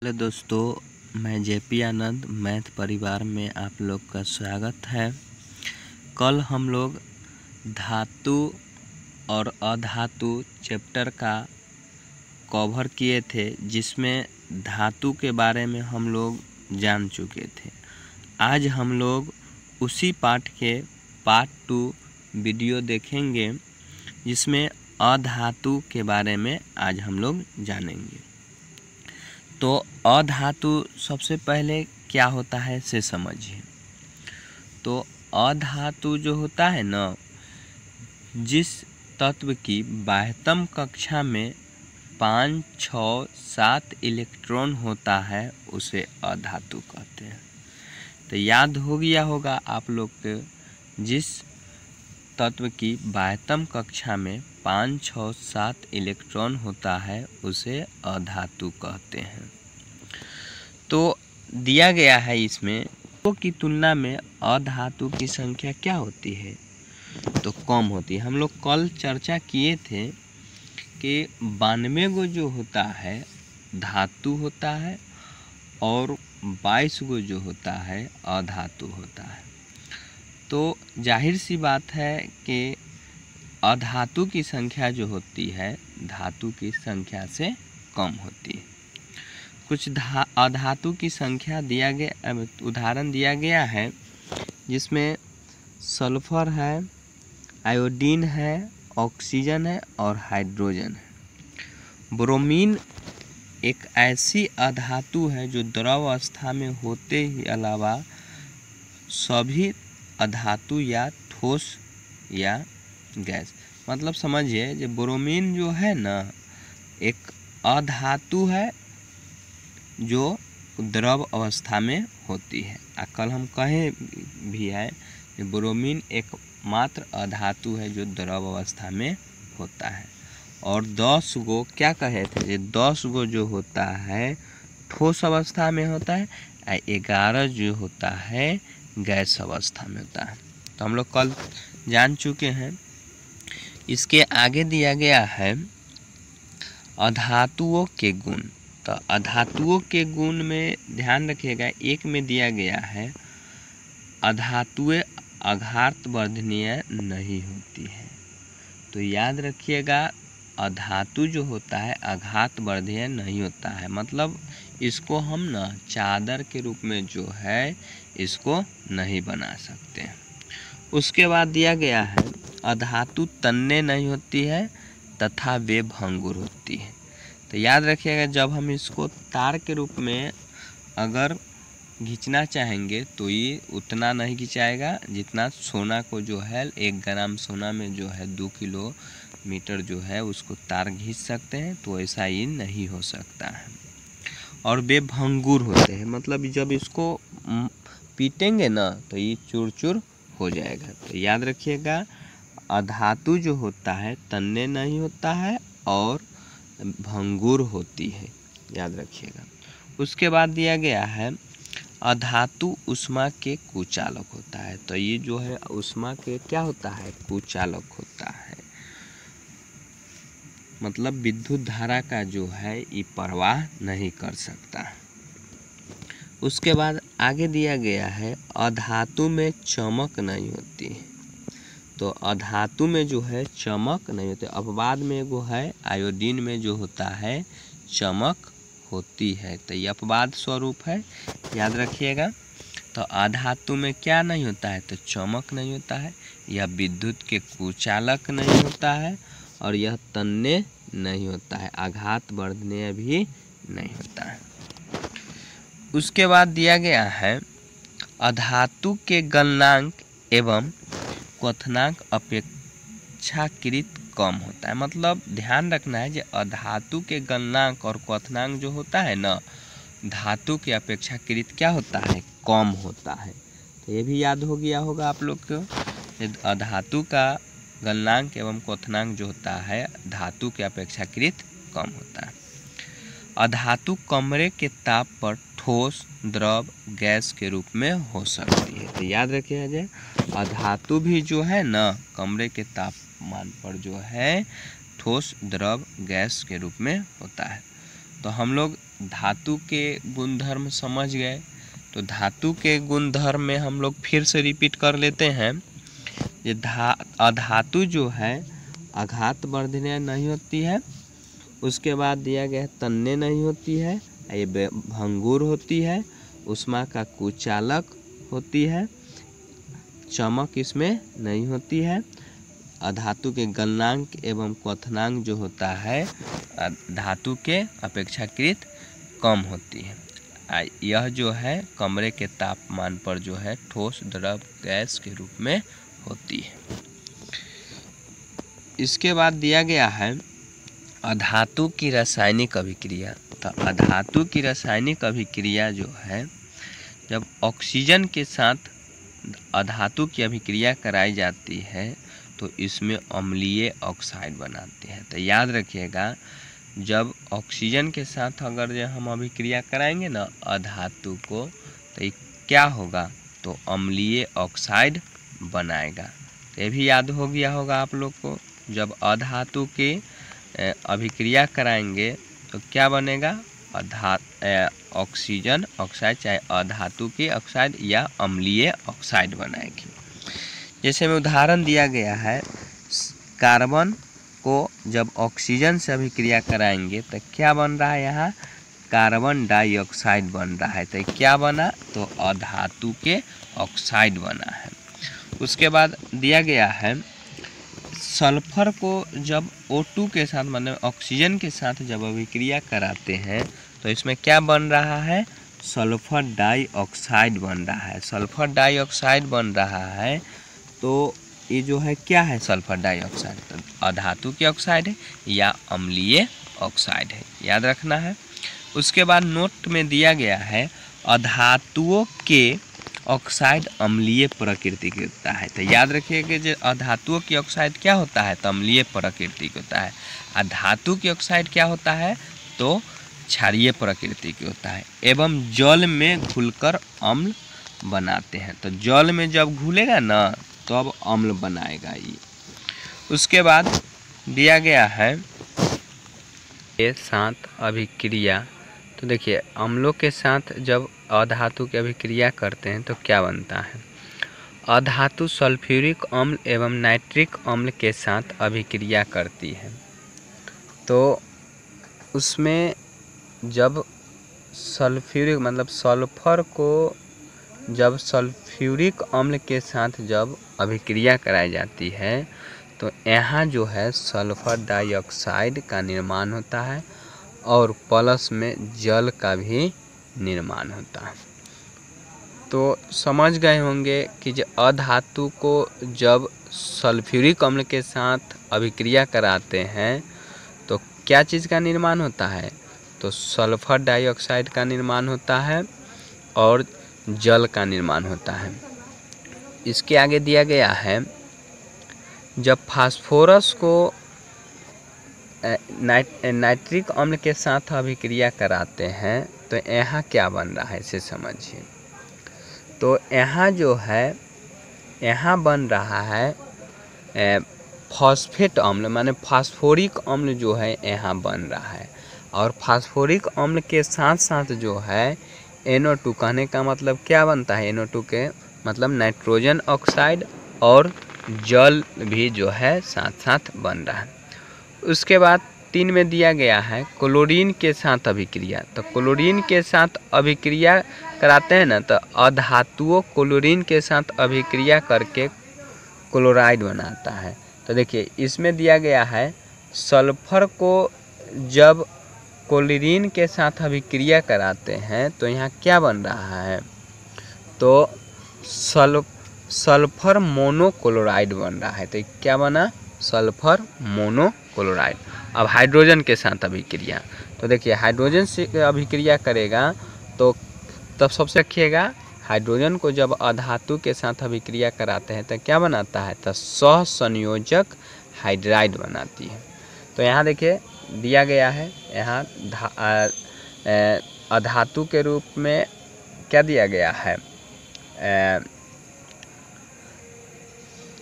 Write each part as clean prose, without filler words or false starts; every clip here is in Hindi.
हेलो दोस्तों, मैं जेपी आनंद मैथ परिवार में आप लोग का स्वागत है। कल हम लोग धातु और अधातु चैप्टर का कवर किए थे, जिसमें धातु के बारे में हम लोग जान चुके थे। आज हम लोग उसी पाठ के पार्ट 2 वीडियो देखेंगे, जिसमें अधातु के बारे में आज हम लोग जानेंगे। तो अधातु सबसे पहले क्या होता है से समझिए। तो अधातु जो होता है ना, जिस तत्व की बाह्यतम कक्षा में 5, 6, 7 इलेक्ट्रॉन होता है उसे अधातु कहते हैं। तो याद हो गया होगा आप लोग के, जिस तत्व की बाह्यतम कक्षा में 5, 6, 7 इलेक्ट्रॉन होता है उसे अधातु कहते हैं। तो दिया गया है इसमें धातुओं की तुलना में अधातु की संख्या क्या होती है, तो कम होती है। हम लोग कल चर्चा किए थे कि 92 गो जो होता है धातु होता है और 22 गो जो होता है अधातु होता है। तो जाहिर सी बात है कि अधातु की संख्या जो होती है धातु की संख्या से कम होती है। कुछ अधातु की संख्या दिया गया, उदाहरण दिया गया है, जिसमें सल्फर है, आयोडीन है, ऑक्सीजन है और हाइड्रोजन है। ब्रोमीन एक ऐसी अधातु है जो द्रव अवस्था में होते ही अलावा सभी अधातु या ठोस या गैस, मतलब समझिए जो ब्रोमीन जो है ना, एक अधातु है जो द्रव अवस्था में होती है। कल हम कहे भी है कि ब्रोमीन एकमात्र अधातु है जो द्रव अवस्था में होता है। और 10 गो क्या कहे थे, ये 10 गो जो होता है ठोस अवस्था में होता है, 11 जो होता है गैस अवस्था में होता है। तो हम लोग कल जान चुके हैं। इसके आगे दिया गया है अधातुओं के गुण। तो अधातुओं के गुण में ध्यान रखिएगा, एक में दिया गया है अधातुएं आघात वर्धनीय नहीं होती है। तो याद रखिएगा, अधातु जो होता है आघात वर्धनीय नहीं होता है, मतलब इसको हम ना चादर के रूप में जो है इसको नहीं बना सकते हैं। उसके बाद दिया गया है अधातु तन्य नहीं होती है तथा वे भंगुर होती है। तो याद रखिएगा, जब हम इसको तार के रूप में अगर खींचना चाहेंगे तो ये उतना नहीं खिंचाएगा जितना सोना को जो है 1 ग्राम सोना में जो है 2 किलोमीटर जो है उसको तार खींच सकते हैं, तो ऐसा ये नहीं हो सकता है। और वे भंगुर होते हैं, मतलब जब इसको पीटेंगे ना तो ये चूर चूर हो जाएगा। तो याद रखिएगा, अधातु जो होता है तन्य नहीं होता है और भंगुर होती है, याद रखिएगा। उसके बाद दिया गया है अधातु उष्मा के कुचालक होता है। तो ये जो है उष्मा के क्या होता है, कुचालक होता है, मतलब विद्युत धारा का जो है ये प्रवाह नहीं कर सकता। उसके बाद आगे दिया गया है अधातु में चमक नहीं होती है। तो अधातु में जो है चमक नहीं होती। अपवाद में एगो है आयोडीन में जो होता है चमक होती है, तो ये अपवाद स्वरूप है, याद रखिएगा। तो अधातु में क्या नहीं होता है, तो चमक नहीं होता है, यह विद्युत के कुचालक नहीं होता है और यह तन्य नहीं होता है, आघात वर्धनीय भी नहीं होता है। उसके बाद दिया गया है अधातु के गलनांक एवं क्वथनांक अपेक्षाकृत कम होता है। मतलब ध्यान रखना है, जो अधातु के गलनांक और क्वथनांक जो होता है ना, धातु के अपेक्षाकृत क्या होता है, कम होता है। तो ये भी याद हो गया होगा आप लोग को, अधातु का गलनांक एवं क्वथनांक जो होता है धातु के अपेक्षाकृत कम होता है। अधातु कमरे के ताप पर ठोस, द्रव, गैस के रूप में हो सकती है। तो याद रखिए, अधातु भी जो है ना कमरे के तापमान पर जो है ठोस, द्रव, गैस के रूप में होता है। तो हम लोग धातु के गुणधर्म समझ गए। तो धातु के गुणधर्म में हम लोग फिर से रिपीट कर लेते हैं। ये अधातु जो है आघात वर्धनीय नहीं होती है। उसके बाद दिया गया है तन्य नहीं होती है, ये भंगुर होती है, उष्मा का कुचालक होती है, चमक इसमें नहीं होती है। अधातु के गलनांक एवं क्वथनांक जो होता है धातु के अपेक्षाकृत कम होती है। यह जो है कमरे के तापमान पर जो है ठोस द्रव गैस के रूप में होती है। इसके बाद दिया गया है अधातु की रासायनिक अभिक्रिया। तो अधातु की रासायनिक अभिक्रिया जो है जब ऑक्सीजन के साथ अधातु की अभिक्रिया कराई जाती है तो इसमें अम्लीय ऑक्साइड बनाते हैं। तो याद रखिएगा, जब ऑक्सीजन के साथ अगर जो हम अभिक्रिया कराएंगे ना अधातु को, तो ये क्या होगा, तो अम्लीय ऑक्साइड बनाएगा। तो ये भी याद हो गया होगा आप लोग को। जब अधातु के अभिक्रिया कराएंगे तो क्या बनेगा, ऑक्सीजन ऑक्साइड, चाहे अधातु की ऑक्साइड या अम्लीय ऑक्साइड बनाएगी। जैसे में उदाहरण दिया गया है, कार्बन को जब ऑक्सीजन से अभिक्रिया कराएंगे तो क्या बन रहा है, यहाँ कार्बन डाइऑक्साइड बन रहा है। तो क्या बना, तो अधातु के ऑक्साइड बना है। उसके बाद दिया गया है सल्फर को जब O2 के साथ मतलब ऑक्सीजन के साथ जब अभिक्रिया कराते हैं तो इसमें क्या बन रहा है, सल्फर डाइऑक्साइड बन रहा है। सल्फर डाइऑक्साइड बन रहा है तो ये जो है क्या है, सल्फर डाइऑक्साइड, तो अधातु की ऑक्साइड है या अम्लीय ऑक्साइड है, याद रखना है। उसके बाद नोट में दिया गया है अधातुओं के ऑक्साइड अम्लीय प्रकृति की होता है। तो याद रखिएगा कि जो अधातुओं की ऑक्साइड क्या होता है, तो अम्लीय प्रकृति की होता है। अधातु की ऑक्साइड क्या होता है, तो क्षारीय प्रकृति की होता है एवं जल में घुलकर अम्ल बनाते हैं। तो जल में जब घुलेगा ना तो अब अम्ल बनाएगा ये। उसके बाद दिया गया है के साथ अभिक्रिया। तो देखिए अम्लों के साथ जब अधातु की अभिक्रिया करते हैं तो क्या बनता है, अधातु सल्फ्यूरिक अम्ल एवं नाइट्रिक अम्ल के साथ अभिक्रिया करती है। तो उसमें जब सल्फ्यूरिक मतलब सल्फर को जब सल्फ्यूरिक अम्ल के साथ जब अभिक्रिया कराई जाती है तो यहाँ जो है सल्फर डाइऑक्साइड का निर्माण होता है और प्लस में जल का भी निर्माण होता है। तो समझ गए होंगे कि जो अधातु को जब सल्फ्यूरिक अम्ल के साथ अभिक्रिया कराते हैं तो क्या चीज़ का निर्माण होता है, तो सल्फर डाइऑक्साइड का निर्माण होता है और जल का निर्माण होता है। इसके आगे दिया गया है जब फास्फोरस को नाइट्रिक अम्ल के साथ अभिक्रिया कराते हैं तो यहाँ क्या बन रहा है इसे समझिए। तो यहाँ जो है यहाँ बन रहा है फॉस्फेट अम्ल माने फास्फोरिक अम्ल जो है यहाँ बन रहा है और फास्फोरिक अम्ल के साथ साथ जो है NO2 कहने का मतलब क्या बनता है, NO2 के मतलब नाइट्रोजन ऑक्साइड और जल भी जो है साथ साथ बन रहा है। उसके बाद 3 में दिया गया है क्लोरीन के साथ अभिक्रिया। तो क्लोरीन के साथ अभिक्रिया कराते हैं ना तो अधातुओं क्लोरीन के साथ अभिक्रिया करके क्लोराइड बनाता है। तो देखिए इसमें दिया गया है सल्फर को जब क्लोरीन के साथ अभिक्रिया कराते हैं तो यहाँ क्या बन रहा है, तो सल्फर मोनोक्लोराइड बन रहा है। तो क्या बना, सल्फर मोनोक्लोराइड। अब हाइड्रोजन के साथ अभिक्रिया, तो देखिए हाइड्रोजन से अभिक्रिया करेगा तो तब सबसे रखिएगा हाइड्रोजन को जब अधातु के साथ अभिक्रिया कराते हैं तो क्या बनाता है, तो सहसंयोजक हाइड्राइड बनाती है। तो यहाँ देखिए दिया गया है यहाँ अधातु के रूप में क्या दिया गया है,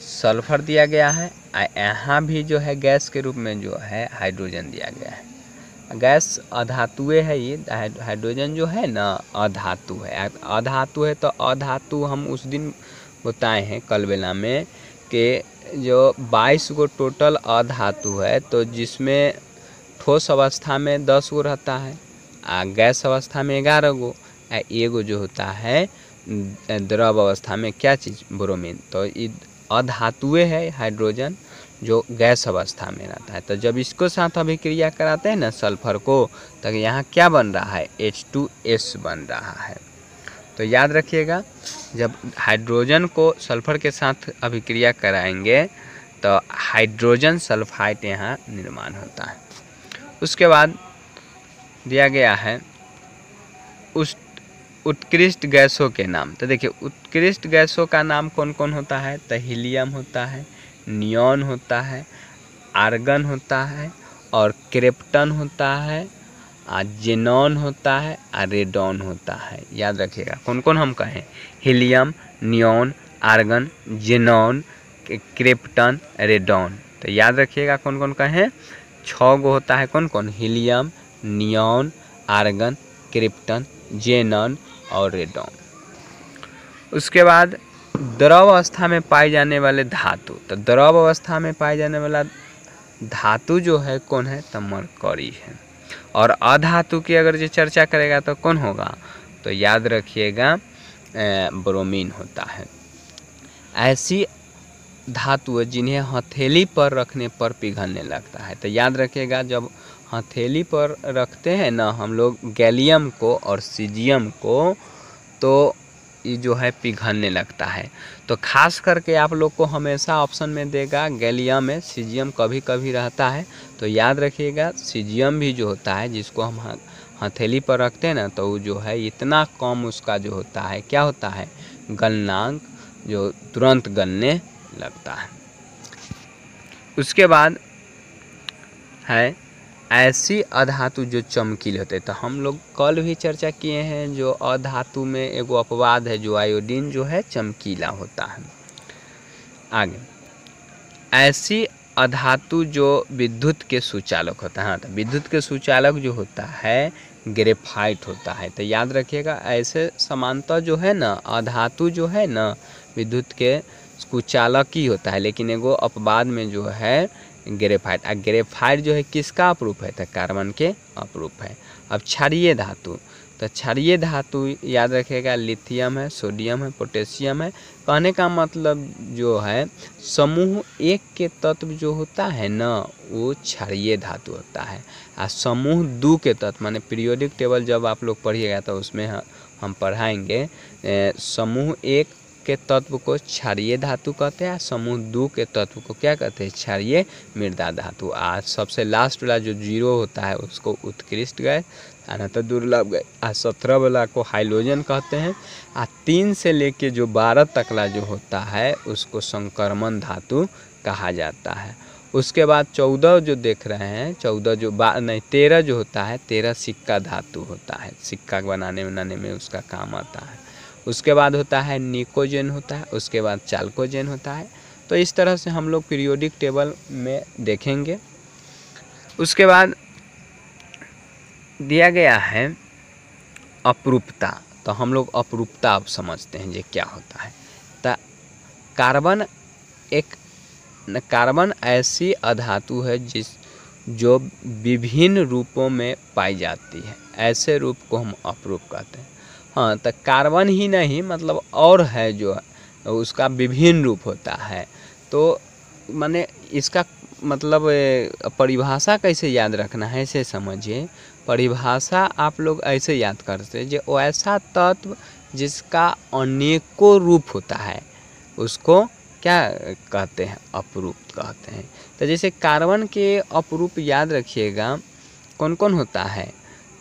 सल्फर दिया गया है, यहाँ भी जो है गैस के रूप में जो है हाइड्रोजन दिया गया है। गैस अधातुए है, ये हाइड्रोजन जो है ना अधातु है। अधातु है तो अधातु हम उस दिन बताए हैं कल बेला में कि जो 22 गो टोटल अधातु है, तो जिसमें ठोस अवस्था में 10 गो रहता है, गैस अवस्था में 11 गो, एगो जो होता है द्रव अवस्था में क्या चीज़, ब्रोमीन। तो ये अधातुए है हाइड्रोजन जो गैस अवस्था में रहता है। तो जब इसको साथ अभिक्रिया कराते हैं ना सल्फर को, तो यहाँ क्या बन रहा है, H2S बन रहा है। तो याद रखिएगा, जब हाइड्रोजन को सल्फर के साथ अभिक्रिया कराएंगे तो हाइड्रोजन सल्फाइड यहाँ निर्माण होता है। उसके बाद दिया गया है उस उत्कृष्ट गैसों के नाम। तो देखिए उत्कृष्ट गैसों का नाम कौन कौन होता है, तो हीलियम होता है, नियॉन होता है, आर्गन होता है, और क्रिप्टन होता है, जेनॉन होता है, और रेडॉन होता है। याद रखिएगा कौन कौन हम कहें, helium, neon, argon, xenon, krypton, radon. तो याद रखिएगा कौन कौन कहें, 6 गो होता है। कौन कौन, helium, neon, argon, krypton, xenon और रेडॉन। उसके बाद द्रव अवस्था में पाए जाने वाले धातु। तो द्रव अवस्था में पाए जाने वाला धातु जो है कौन है, तो मरकरी है। और अधातु की अगर जो चर्चा करेगा तो कौन होगा, तो याद रखिएगा ब्रोमीन होता है। ऐसी धातु जिन्हें हथेली पर रखने पर पिघलने लगता है। तो याद रखिएगा जब हथेली पर रखते हैं ना हम लोग गैलियम को और सीजियम को, तो ये जो है पिघलने लगता है। तो खास करके आप लोग को हमेशा ऑप्शन में देगा गैलियम में, सीजियम कभी कभी रहता है। तो याद रखिएगा सीजियम भी जो होता है जिसको हम हथेली पर रखते हैं ना, तो वो जो है इतना कम उसका जो होता है, क्या होता है, गलनांक, जो तुरंत गलने लगता है। उसके बाद है ऐसी अधातु जो चमकीले होते हैं। तो हम लोग कल भी चर्चा किए हैं, जो अधातु में एगो अपवाद है, जो आयोडीन जो है चमकीला होता है। आगे ऐसी अधातु जो विद्युत के सुचालक होता है। हाँ, तो विद्युत के सुचालक जो होता है ग्रेफाइट होता है। तो याद रखिएगा ऐसे समानता जो है ना अधातु जो है ना विद्युत के सुचालक ही होता है, लेकिन एगो अपवाद में जो है ग्रेफाइट। ग्रेफाइट जो है किसका अपरूप है, तो कार्बन के अपरूप है। अब क्षारीय धातु, तो क्षारीय धातु याद रखिएगा लिथियम है, सोडियम है, पोटेशियम है। कहने का मतलब जो है समूह 1 के तत्व जो होता है ना वो क्षारीय धातु होता है। और समूह 2 के तत्व माने पीरियोडिक टेबल जब आप लोग पढ़िएगा तो उसमें हम पढ़ाएंगे समूह 1 के तत्व को क्षारीय धातु कहते हैं, समूह 2 के तत्व को क्या कहते हैं, क्षारीय मृदा धातु। आज सबसे लास्ट वाला जो 0 होता है उसको उत्कृष्ट गैस, अनंत दुर्लभ गैस। 17 वाला को हाइड्रोजन कहते हैं। 3 से लेके जो 12 तकला जो होता है उसको संक्रमण धातु कहा जाता है। उसके बाद 14 जो देख रहे हैं, 14 जो 13 जो होता है, 13 सिक्का धातु होता है, सिक्का बनाने में उसका काम आता है। उसके बाद होता है निकोजेन होता है, उसके बाद चाल्कोजेन होता है। तो इस तरह से हम लोग पीरियोडिक टेबल में देखेंगे। उसके बाद दिया गया है अपरूपता। तो हम लोग अपरूपता अब समझते हैं ये क्या होता है। तो कार्बन ऐसी अधातु है जो विभिन्न रूपों में पाई जाती है, ऐसे रूप को हम अपरूप कहते हैं। हाँ, तो कार्बन ही नहीं मतलब और है जो उसका विभिन्न रूप होता है। तो माने इसका मतलब परिभाषा कैसे याद रखना है ऐसे समझिए। परिभाषा आप लोग ऐसे याद करते जो ऐसा तत्व जिसका अनेकों रूप होता है उसको क्या कहते हैं, अपरूप कहते हैं। तो जैसे कार्बन के अपरूप याद रखिएगा कौन कौन होता है,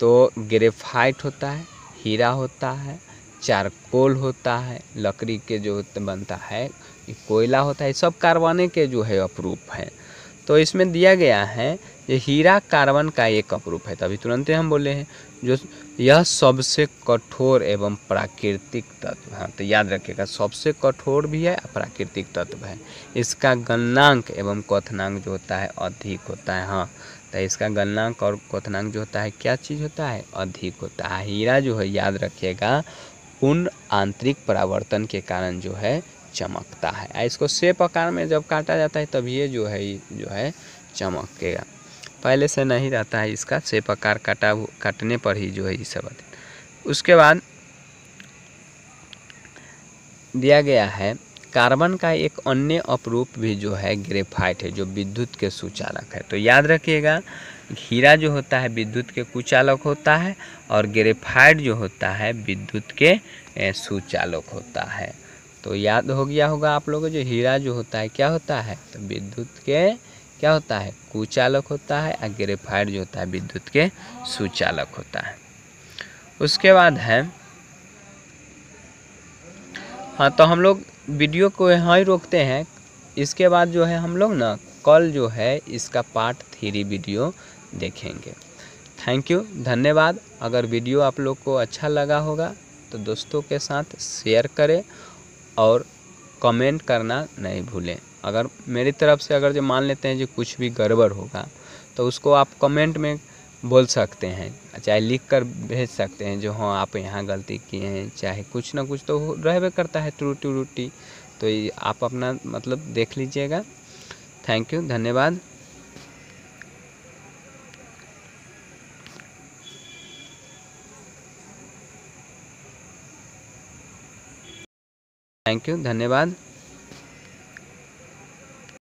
तो ग्रेफाइट होता है, हीरा होता है, चारकोल होता है, लकड़ी के जो बनता है कोयला होता है, सब कार्बन के जो है अपरूप है। तो इसमें दिया गया है ये हीरा कार्बन का एक अपरूप है। तभी तुरंत हम बोले हैं जो यह सबसे कठोर एवं प्राकृतिक तत्व है। तो याद रखिएगा सबसे कठोर भी है, प्राकृतिक तत्व है। इसका गलनांक एवं क्वथनांक जो होता है अधिक होता है। हाँ, तो तो इसका गलनांक और क्वथनांक जो होता है क्या चीज़ होता है, अधिक होता है। हीरा जो है याद रखिएगा पूर्ण आंतरिक परावर्तन के कारण जो है चमकता है। इसको शेप आकार में जब काटा जाता है तब ये जो है चमकेगा, पहले से नहीं रहता है। इसका शेप आकार काटने पर ही जो है ये सब। उसके बाद दिया गया है कार्बन का एक अन्य अपरूप भी जो है ग्रेफाइट है, जो विद्युत के सुचालक है। तो याद रखिएगा हीरा जो होता है विद्युत के कुचालक होता है और ग्रेफाइट जो होता है विद्युत के सुचालक होता है। तो याद हो गया होगा आप लोगों को, जो हीरा जो होता है क्या होता है, तो विद्युत के क्या होता है, कुचालक होता है, और ग्रेफाइट जो होता है विद्युत के सुचालक होता है। उसके बाद है, हाँ तो हम लोग वीडियो को यहाँ ही रोकते हैं। इसके बाद जो है हम लोग ना कल जो है इसका पार्ट 3 वीडियो देखेंगे। थैंक यू, धन्यवाद। अगर वीडियो आप लोग को अच्छा लगा होगा तो दोस्तों के साथ शेयर करें और कमेंट करना नहीं भूलें। अगर मेरी तरफ से अगर जो मान लेते हैं जो कुछ भी गड़बड़ होगा तो उसको आप कमेंट में बोल सकते हैं, चाहे लिख कर भेज सकते हैं जो हाँ आप यहाँ गलती किए हैं, चाहे कुछ ना कुछ तो रहबे करता है त्रुटि। तो ये आप अपना मतलब देख लीजिएगा। थैंक यू, धन्यवाद। थैंक यू, धन्यवाद।